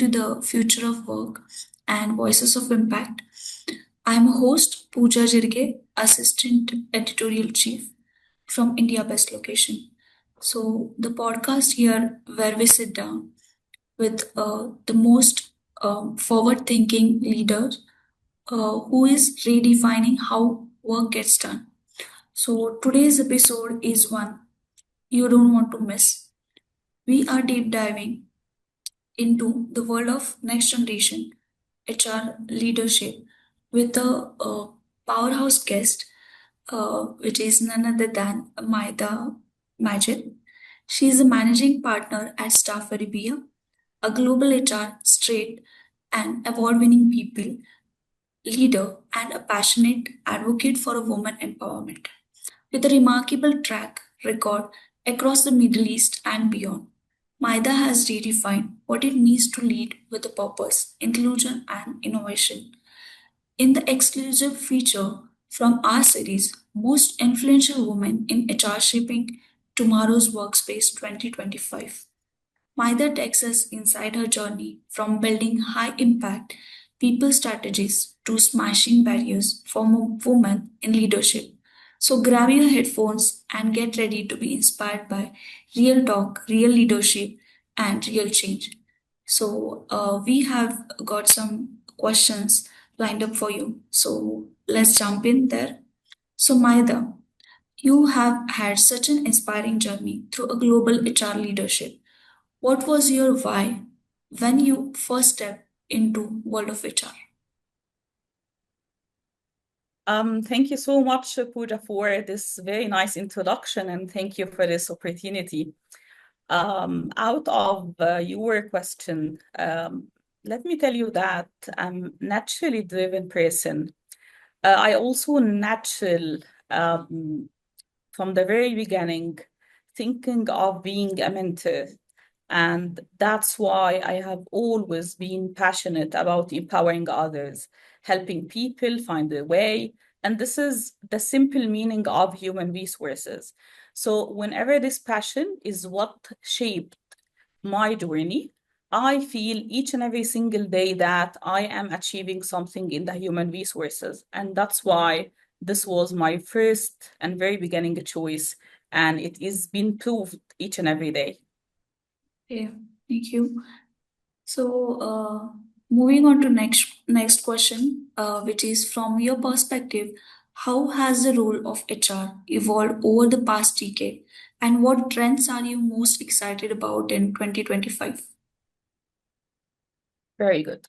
into the future of work and voices of impact. I'm a host, Pooja Jirge, Assistant Editorial Chief from India Best Location. So, the podcast here where we sit down with the most forward thinking leader who is redefining how work gets done. So, today's episode is one you don't want to miss. We are deep diving into the world of next generation HR leadership with a powerhouse guest, which is none other than Mayada Maged. She is a managing partner at Staff Arabia, a global HR straight and award winning people leader and a passionate advocate for women empowerment. With a remarkable track record across the Middle East and beyond, Maida has redefined what it means to lead with a purpose, inclusion, and innovation. In the exclusive feature from our series, Most Influential Women in HR Shaping Tomorrow's Workspace 2025. Maida takes us inside her journey from building high impact people strategies to smashing barriers for women in leadership. So grab your headphones and get ready to be inspired by real talk, real leadership, and real change. So we have got some questions lined up for you. So let's jump in there. So Maida, you have had such an inspiring journey through a global HR leadership. What was your why when you first stepped into world of HR? Thank you so much, Pooja, for this very nice introduction, and thank you for this opportunity. Out of your question, let me tell you that I'm naturally driven person. I also natural from the very beginning thinking of being a mentor. And that's why I have always been passionate about empowering others, helping people find their way. And this is the simple meaning of human resources. So, whenever this passion is what shaped my journey, I feel each and every single day that I am achieving something in the human resources. And that's why this was my first and very beginning choice. And it is being proved each and every day. Okay, thank you. So, moving on to next question, which is from your perspective, how has the role of HR evolved over the past decade, and what trends are you most excited about in 2025? Very good.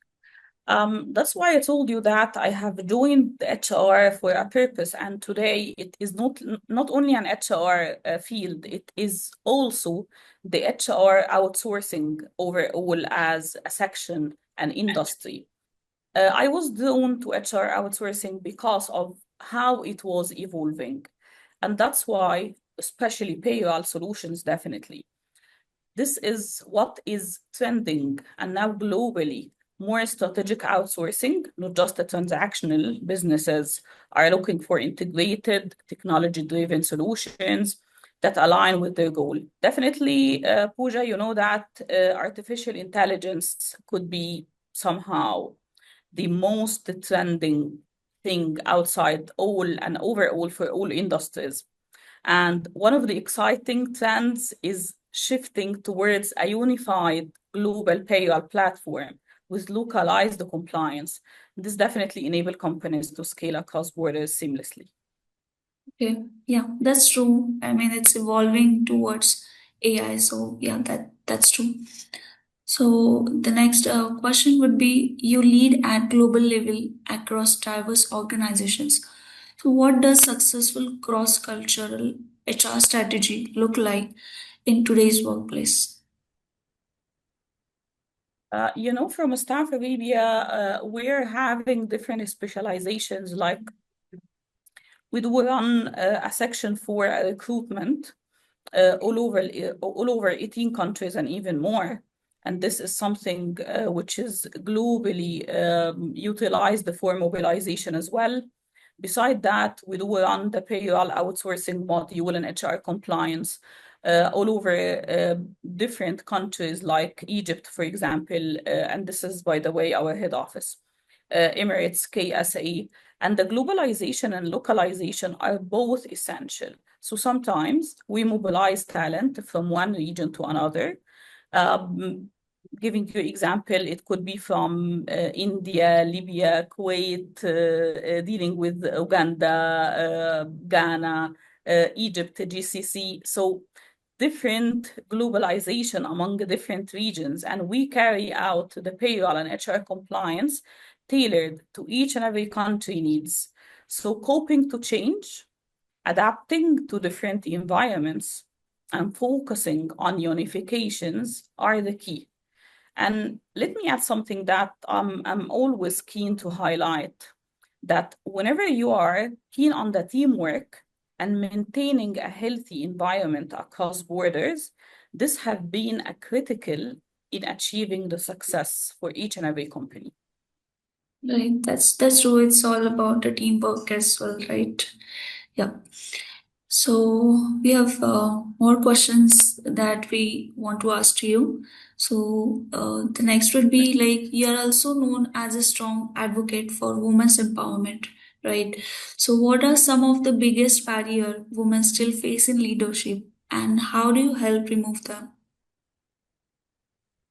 That's why I told you that I have joined the HR for a purpose, and today it is not only an HR field, it is also the HR outsourcing overall as a section and industry. I was drawn to HR outsourcing because of how it was evolving, and that's why, especially payroll solutions, definitely. This is what is trending, and now globally, more strategic outsourcing, not just the transactional businesses, are looking for integrated, technology-driven solutions that align with their goal. Definitely, Pooja, you know that artificial intelligence could be somehow the most trending thing outside all and overall for all industries. And one of the exciting trends is shifting towards a unified global payroll platform with localized compliance. This definitely enables companies to scale across borders seamlessly. Okay, yeah, that's true. I mean, it's evolving towards AI, so yeah, that's true. So the next question would be: you lead at global level across diverse organizations. So, what does successful cross-cultural HR strategy look like in today's workplace? From a staff Arabia, we're having different specializations. Like we do run a section for recruitment all over 18 countries and even more. And this is something which is globally utilized for mobilization as well. Beside that, we do run the payroll outsourcing module and HR compliance. all over different countries like Egypt, for example, and this is, by the way, our head office, Emirates, KSA, and the globalization and localization are both essential. So sometimes we mobilize talent from one region to another. Um, Giving you example, it could be from India, Libya, Kuwait, dealing with Uganda, Ghana, Egypt, GCC. So different globalization among the different regions, and we carry out the payroll and HR compliance tailored to each and every country needs. So coping to change, adapting to different environments, and focusing on unifications are the key. And let me add something that I'm always keen to highlight, that whenever you are keen on the teamwork and maintaining a healthy environment across borders, this have been a critical in achieving the success for each and every company. Right, that's true. It's all about the teamwork as well, right? Yeah. So we have more questions that we want to ask to you. So the next would be like you are also known as a strong advocate for women's empowerment, right? So what are some of the biggest barrier women still face in leadership, and how do you help remove them?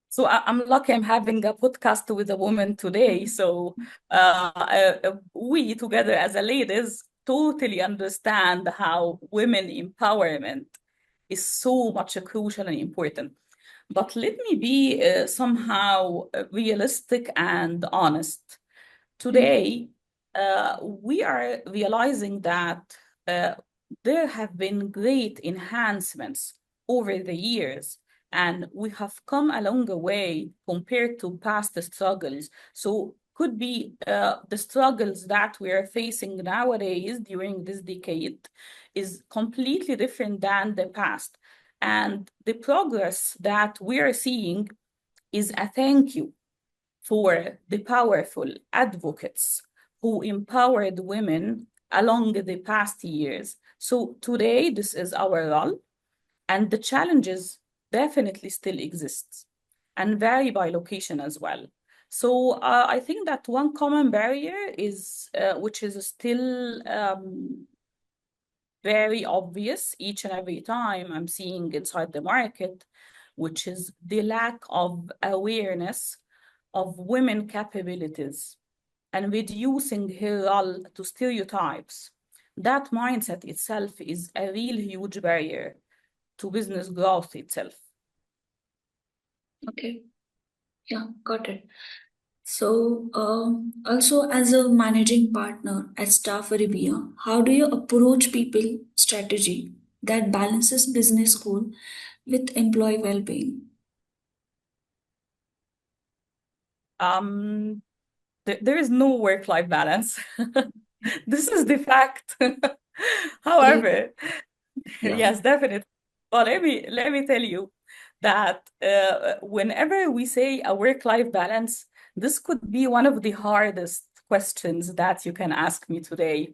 So I'm lucky I'm having a podcast with a woman today. So we together as a ladies totally understand how women empowerment is so much crucial and important. But let me be somehow realistic and honest. Okay. Today, we are realizing that uh, there have been great enhancements over the years, and we have come a long way compared to past struggles. So, could be the struggles that we are facing nowadays during this decade is completely different than the past. And the progress that we are seeing is a thank you for the powerful advocates who empowered women along the past years. So today, this is our role, and the challenges definitely still exist and vary by location as well. So I think that one common barrier is, which is still very obvious each and every time I'm seeing inside the market, which is the lack of awareness of women capabilities and reducing her role to stereotypes. That mindset itself is a real huge barrier to business growth itself. Okay. Yeah, got it. So, also as a managing partner at Staff Arabia, how do you approach people strategy that balances business goal with employee well-being? Um, there is no work-life balance. This is the fact. Right. However, Yeah. yes, definitely. Well, let me tell you that whenever we say a work-life balance, this could be one of the hardest questions that you can ask me today.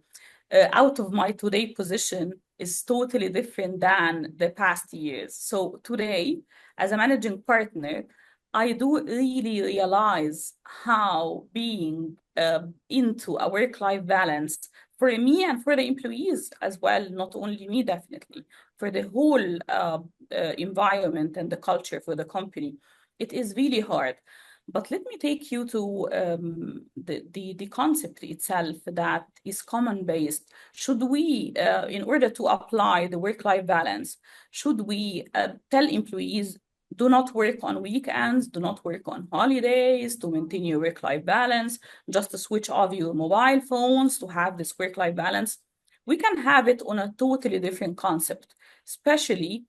Out of my today position is totally different than the past years. So today, as a managing partner, I do really realize how being into a work-life balance for me and for the employees as well, not only me, definitely, for the whole environment and the culture for the company. It is really hard. But let me take you to the concept itself that is common based. Should we, in order to apply the work-life balance, should we tell employees do not work on weekends, do not work on holidays to maintain your work-life balance, just to switch off your mobile phones to have this work-life balance? We can have it on a totally different concept, especially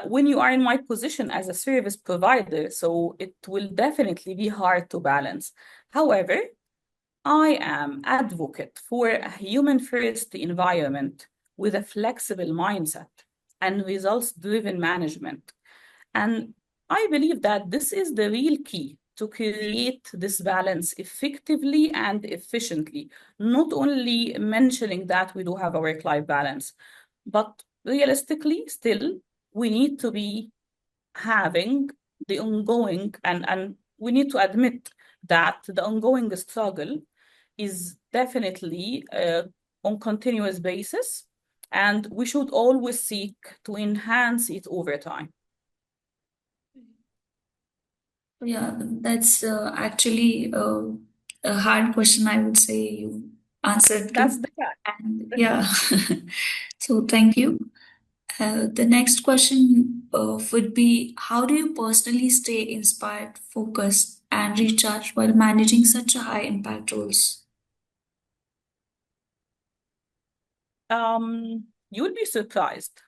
when you are in my position as a service provider. So it will definitely be hard to balance. However, I am advocate for a human first environment with a flexible mindset and results driven management. And I believe that this is the real key to create this balance effectively and efficiently. Not only mentioning that we do have a work life balance, but realistically, still, we need to be having the ongoing, and we need to admit that the ongoing struggle is definitely on continuous basis, and we should always seek to enhance it over time. Yeah, that's actually a hard question, I would say you answered That's to. the fact. And yeah, so thank you. The next question would be, how do you personally stay inspired, focused, and recharged while managing such a high impact roles? You'll be surprised.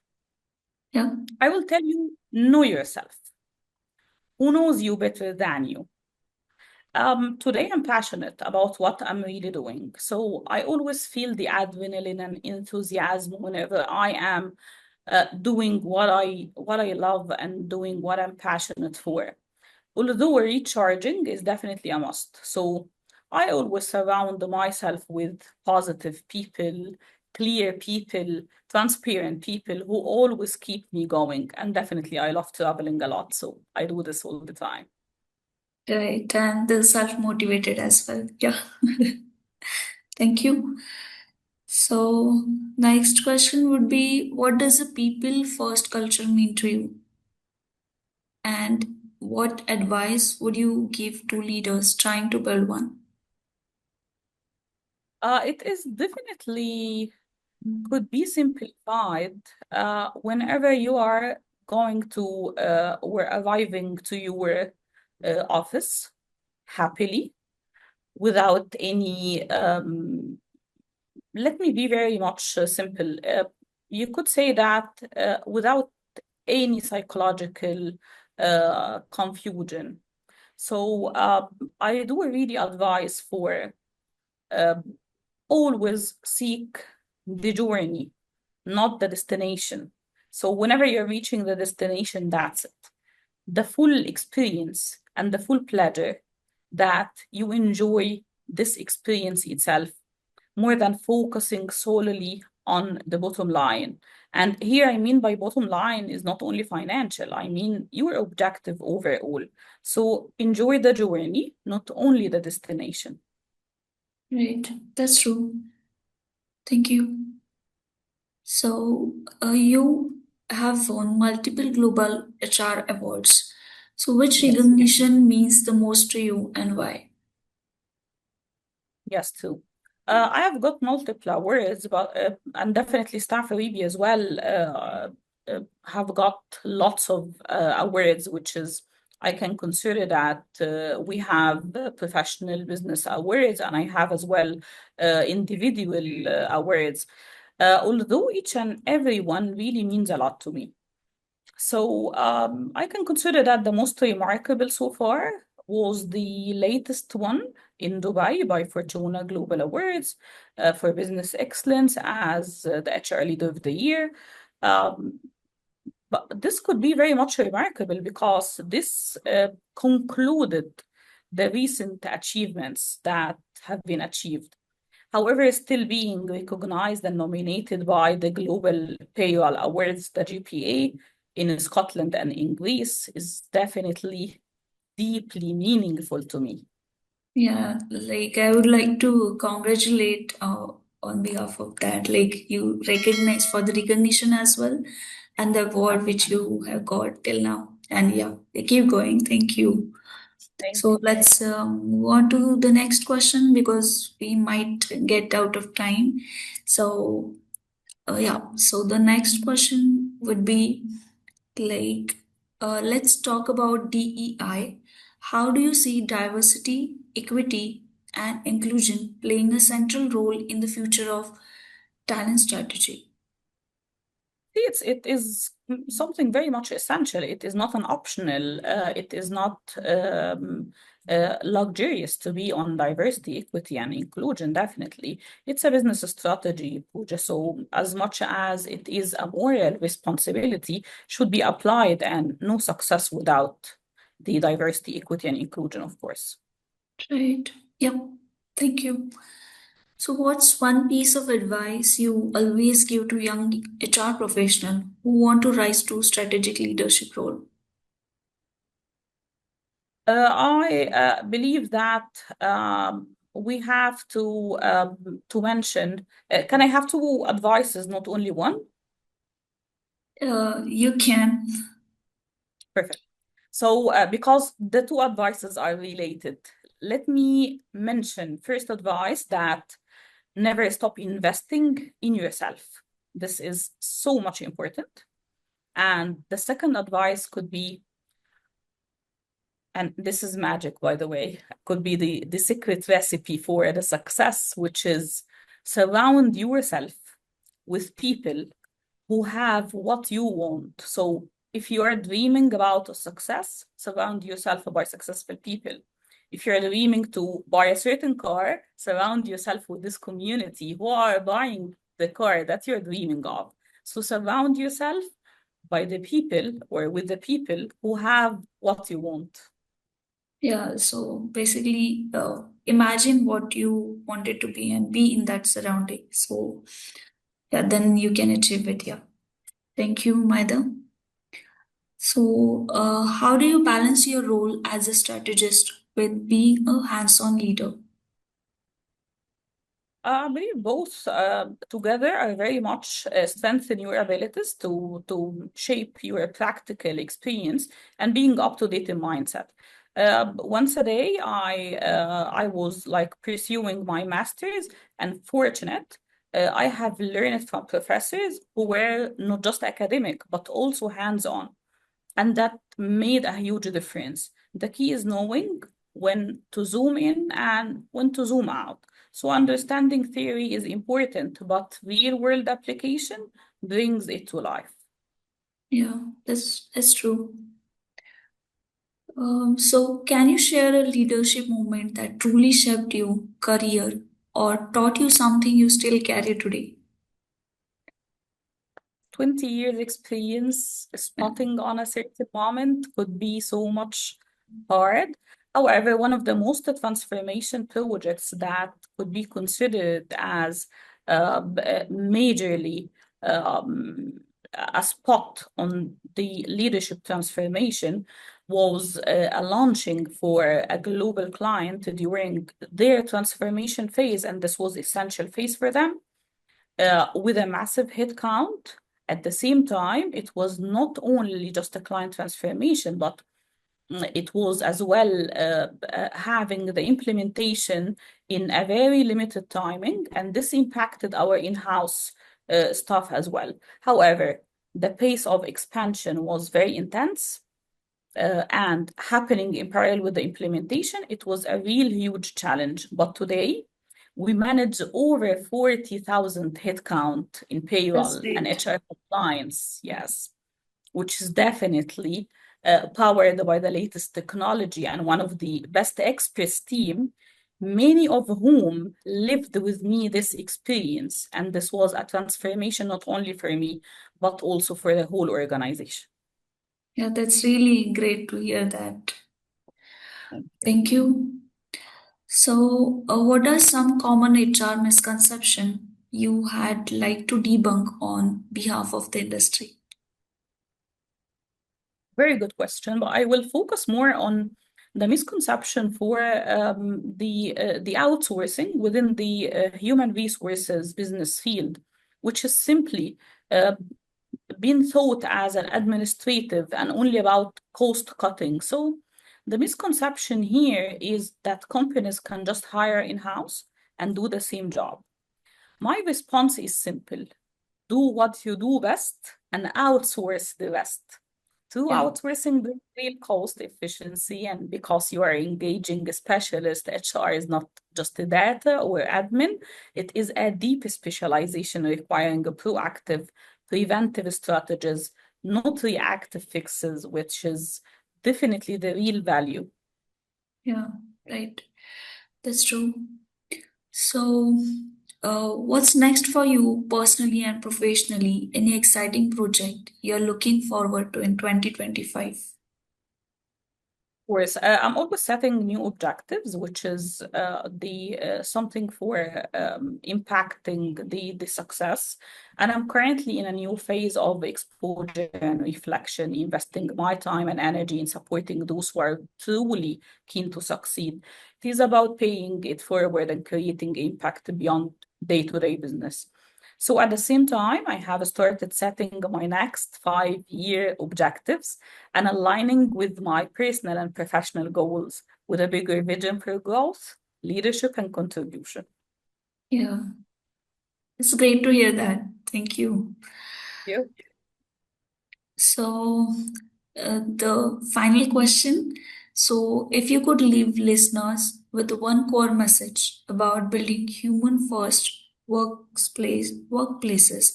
Yeah, I will tell you, know yourself. Who knows you better than you? Today I'm passionate about what I'm really doing. So I always feel the adrenaline and enthusiasm whenever I am doing what I love and doing what I'm passionate for. Although recharging is definitely a must. So I always surround myself with positive people, clear people, transparent people who always keep me going. And definitely I love traveling a lot. So I do this all the time. right. And the self motivated as well. Yeah, thank you. So, next question would be, what does a people first culture mean to you? And what advice would you give to leaders trying to build one? It is definitely could be simplified whenever you are going to or arriving to your office happily without any let me be very much simple. You could say that without any psychological confusion. So I do really advise for uh, always seek the journey, not the destination. So whenever you're reaching the destination, that's it. The full experience and the full pleasure that you enjoy this experience itself more than focusing solely on the bottom line. And here I mean by bottom line is not only financial, I mean your objective overall. So enjoy the journey, not only the destination. Right, that's true. Thank you. So, you have won multiple global HR awards. So, which Yes. recognition means the most to you and why? Yes, too. I have got multiple awards, but and definitely Staff Arabi as well have got lots of awards, which is I can consider that we have professional business awards, and I have as well individual awards. Although each and every one really means a lot to me. So I can consider that the most remarkable so far was the latest one in Dubai by Fortuna Global Awards for Business Excellence as the HR Leader of the Year. Um, but this could be very much remarkable because this concluded the recent achievements that have been achieved. However, still being recognized and nominated by the Global Payroll Awards, the GPA, in Scotland and in Greece is definitely deeply meaningful to me. Yeah, like I would like to congratulate on behalf of that. Like you recognize for the recognition as well and the award which you have got till now. And yeah, keep going. Thank you. Thank So you. let's move on to the next question because we might get out of time. So, yeah, so the next question would be like, let's talk about DEI. How do you see diversity, equity, and inclusion playing a central role in the future of talent strategy? It is something very much essential. It is not an optional. It is not luxurious to be on diversity, equity, and inclusion. Definitely, it's a business strategy, Pooja. So, as much as it is a moral responsibility, should be applied, and no success without the diversity, equity, and inclusion, of course. Right. Yep. Thank you. So, what's one piece of advice you always give to young HR professional who want to rise to strategic leadership role? I believe that we have to mention. Can I have two advices, not only one? You can. Perfect. So, because the two advices are related, let me mention first advice that never stop investing in yourself. This is so much important. And the second advice could be, and this is magic, by the way, could be the secret recipe for the success, which is surround yourself with people who have what you want. So if you are dreaming about a success, surround yourself by successful people. If you're dreaming to buy a certain car, surround yourself with this community who are buying the car that you're dreaming of. So surround yourself by the people or with the people who have what you want. Yeah, so basically, imagine what you wanted to be and be in that surrounding. So, yeah, then you can achieve it. Yeah. Thank you, Maida. So, how do you balance your role as a strategist with being a hands on leader? I believe both together are very much strengthen your abilities to shape your practical experience and being up to date in mindset. Once a day, I was like pursuing my master's, and fortunate I have learned from professors who were not just academic but also hands on, and that made a huge difference. The key is knowing when to zoom in and when to zoom out. So understanding theory is important, but real world application brings it to life. Yeah, that's true. So, can you share a leadership moment that truly shaped your career or taught you something you still carry today? 20 years experience spotting on a certain moment could be so much hard. However, one of the most transformation projects that could be considered as majorly um, a spot on the leadership transformation was a launching for a global client during their transformation phase, and this was essential phase for them with a massive headcount. At the same time, it was not only just a client transformation, but it was as well having the implementation in a very limited timing, and this impacted our in-house staff as well. However, the pace of expansion was very intense and happening in parallel with the implementation. It was a real huge challenge. But today, we manage over 40,000 headcount in That's payroll and great. HR compliance, yes, which is definitely powered by the latest technology and one of the best experts team, many of whom lived with me this experience. And this was a transformation not only for me, but also for the whole organization. Yeah, that's really great to hear that. Thank you. Thank you. So, what are some common HR misconception you had like to debunk on behalf of the industry? Very good question, but I will focus more on the misconception for the outsourcing within the human resources business field, which is simply uh, being thought as an administrative and only about cost cutting. So the misconception here is that companies can just hire in-house and do the same job. My response is simple: do what you do best and outsource the rest. Through Yeah, outsourcing brings real cost efficiency, and because you are engaging a specialist, HR is not just a data or admin, it is a deep specialization requiring a proactive, preventive strategies, not reactive fixes, which is definitely the real value. yeah, right. That's true. So, what's next for you personally and professionally? Any exciting project you're looking forward to in 2025? Course, I'm always setting new objectives, which is the something for impacting the success. And I'm currently in a new phase of exposure and reflection, investing my time and energy in supporting those who are truly keen to succeed. It is about paying it forward and creating impact beyond day-to-day business. So at the same time, I have started setting my next 5 year objectives and aligning with my personal and professional goals with a bigger vision for growth, leadership, and contribution. Yeah, it's great to hear that. Thank you. Yeah. So, the final question. So, if you could leave listeners with one core message about building human first workplaces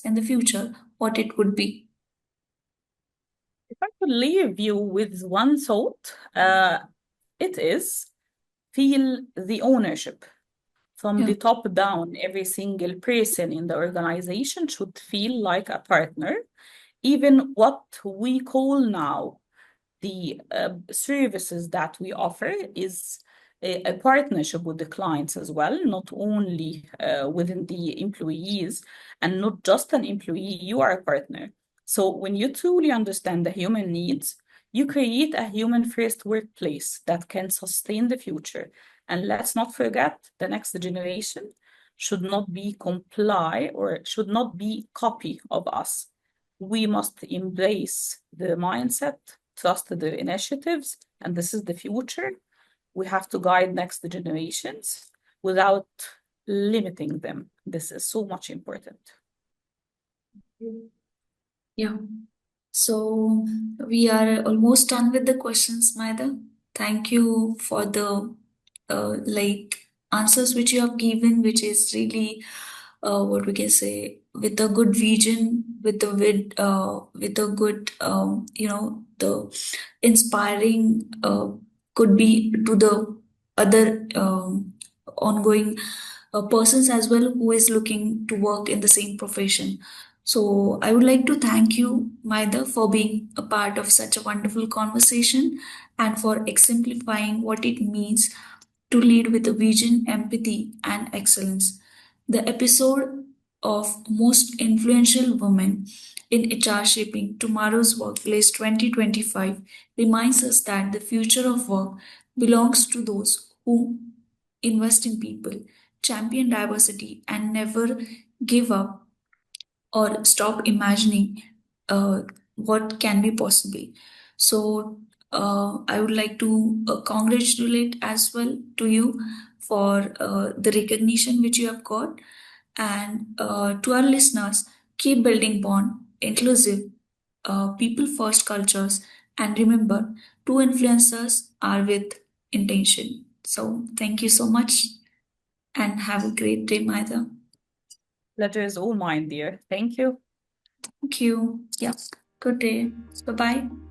in the future, what it would be? If I could leave you with one thought, it is feel the ownership from Yeah, the top down. Every single person in the organization should feel like a partner, even what we call now the services that we offer is a partnership with the clients as well, not only within the employees and not just an employee, you are a partner. So when you truly understand the human needs, you create a human first workplace that can sustain the future. And let's not forget the next generation should not be comply or should not be copy of us. We must embrace the mindset, trust the initiatives, and this is the future. We have to guide next generations without limiting them. This is so much important. yeah. So we are almost done with the questions, Maida. Thank you for the answers which you have given, which is really what we can say with a good vision, with a good the inspiring could be to the other ongoing persons as well who is looking to work in the same profession. So I would like to thank you, Maida, for being a part of such a wonderful conversation and for exemplifying what it means to lead with a vision, empathy, and excellence. The episode of Most Influential Women in HR Shaping Tomorrow's Workplace 2025 reminds us that the future of work belongs to those who invest in people, champion diversity, and never give up or stop imagining uh, what can be possible. So, I would like to congratulate as well to you for the recognition which you have got, and to our listeners, keep building bond, inclusive, people first cultures, and remember, two influencers are with intention. So, thank you so much, and have a great day, Maida. Pleasure is all mine, dear. Thank you. Thank you. Yeah. Good day. Bye bye.